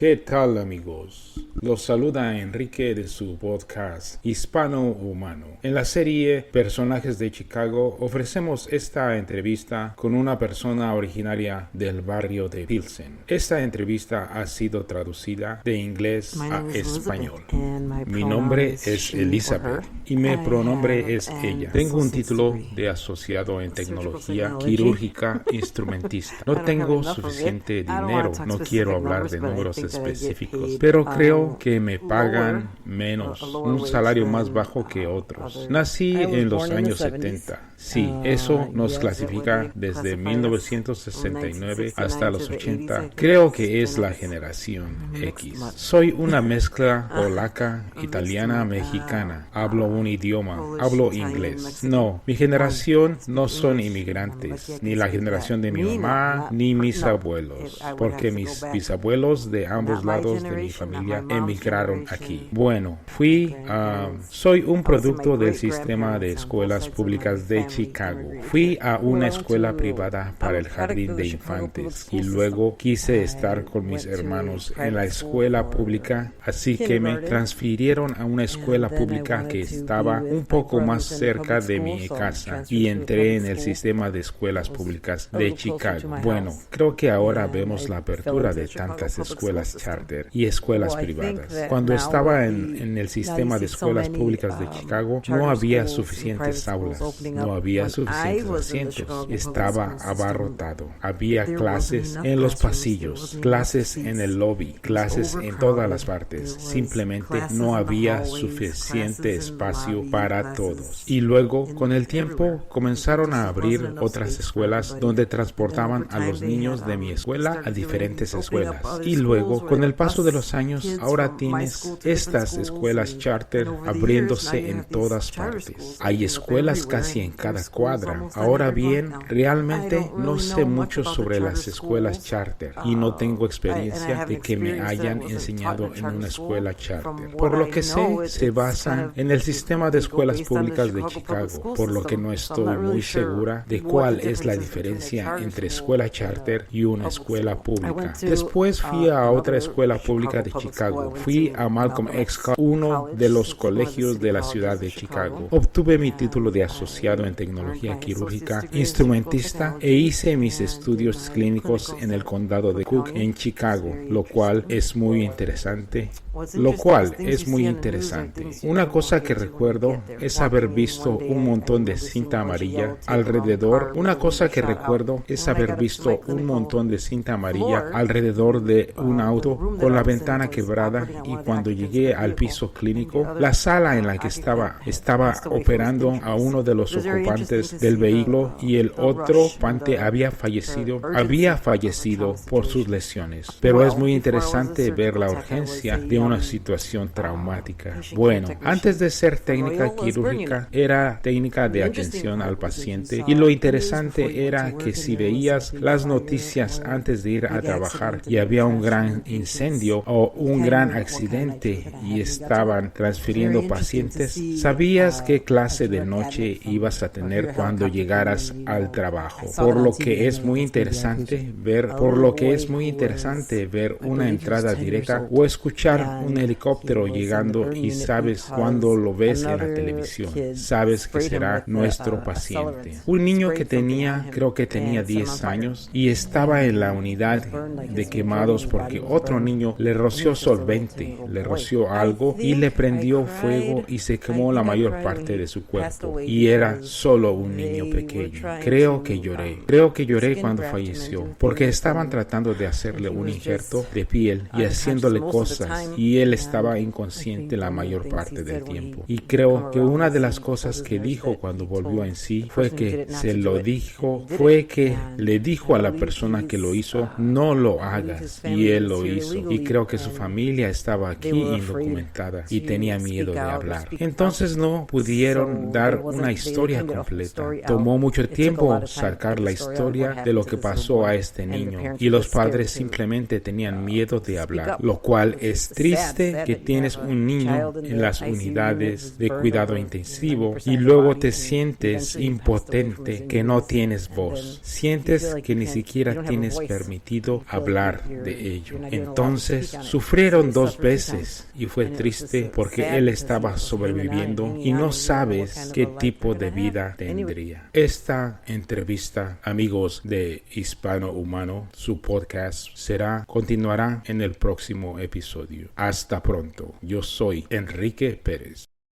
¿Qué tal, amigos? Los saluda Enrique de su podcast Hispano Humano. En la serie Personajes de Chicago ofrecemos esta entrevista con una persona originaria del barrio de Pilsen. Esta entrevista ha sido traducida de inglés a español. Mi nombre es Elizabeth y mi pronombre es ella. Tengo un título de asociado en tecnología quirúrgica instrumentista. No tengo suficiente dinero, no quiero hablar de números específicos, pero creo que me pagan menos, un salario más bajo que otros. Nací en los años 70. Sí, eso nos clasifica desde 1969 hasta los 80. Creo que es la generación X. Soy una mezcla polaca, italiana, mexicana. Hablo un idioma, hablo inglés. No, mi generación no son inmigrantes, ni la generación de mi mamá, ni mis abuelos, porque mis bisabuelos de ambos lados de mi familia emigraron aquí. Bueno, soy un producto del sistema de escuelas públicas de Chicago. Fui a una escuela privada para el jardín de infantes y luego quise estar con mis hermanos en la escuela pública, así que me transfirieron a una escuela pública que estaba un poco más cerca de mi casa y entré en el sistema de escuelas públicas de Chicago. Bueno, creo que ahora vemos la apertura de tantas escuelas charter y escuelas privadas. Cuando estaba en el sistema de escuelas públicas de Chicago, no había suficientes aulas, no había suficientes asientos, estaba abarrotado. Había clases en los pasillos, clases en el lobby, clases en todas las partes. Simplemente no había suficiente espacio para todos. Y luego, con el tiempo, comenzaron a abrir otras escuelas donde transportaban a los niños de mi escuela a diferentes escuelas. Y luego, con el paso de los años, ahora tienes estas escuelas charter abriéndose en todas partes. Hay escuelas casi en cada cuadra. Ahora bien, realmente no sé mucho sobre las escuelas charter y no tengo experiencia de que me hayan enseñado en una escuela charter. Por lo que sé, se basan en el sistema de escuelas públicas de Chicago, por lo que no estoy muy segura de cuál es la diferencia entre escuela charter y una escuela pública. Después fui a otra escuela pública de Chicago. Fui a Malcolm X, uno de los colegios de la ciudad de Chicago. Obtuve mi título de asociado en tecnología quirúrgica instrumentista e hice mis estudios clínicos en el condado de Cook en Chicago, lo cual es muy interesante. Una cosa que recuerdo es haber visto un montón de cinta amarilla alrededor. De un auto con la ventana quebrada, y cuando llegué al piso clínico, la sala en la que estaba operando a uno de los ocupantes del vehículo y el otro ocupante había fallecido por sus lesiones. Pero es muy interesante ver la urgencia de una situación traumática. Bueno, antes de ser técnica quirúrgica, era técnica de atención al paciente, y lo interesante era que si veías las noticias antes de ir a trabajar y había un gran incendio o un gran accidente y estaban transfiriendo pacientes, sabías qué clase de noche ibas a tener cuando llegaras al trabajo. Por lo que es muy interesante ver una entrada directa o escuchar un helicóptero llegando, y sabes, cuando lo ves en la televisión, sabes que será nuestro paciente. Un niño que creo que tenía 10 años y estaba en la unidad de quemados porque otro niño le roció algo y le prendió fuego y se quemó la mayor parte de su cuerpo, y era solo un niño pequeño. Creo que lloré cuando falleció, porque estaban tratando de hacerle un injerto de piel y haciéndole cosas, y él estaba inconsciente la mayor parte del tiempo. Y creo que una de las cosas que dijo cuando volvió en sí fue que le dijo a la persona que lo hizo: no lo hagas, y él lo hizo. Y creo que su familia familia estaba aquí indocumentada y tenía miedo de hablar. Entonces no pudieron dar una historia completa. Tomó mucho tiempo sacar la historia de lo que pasó a este niño y los padres simplemente tenían miedo de hablar, lo cual es triste que tienes un niño en las unidades de cuidado intensivo y luego te sientes impotente, que no tienes voz. Sientes que ni siquiera tienes permitido hablar de ello. Entonces sufrieron 2 veces y fue triste porque él estaba sobreviviendo y no sabes qué tipo de vida tendría. Esta entrevista, amigos de Hispano Humano, su podcast, continuará en el próximo episodio. Hasta pronto. Yo soy Enrique Pérez.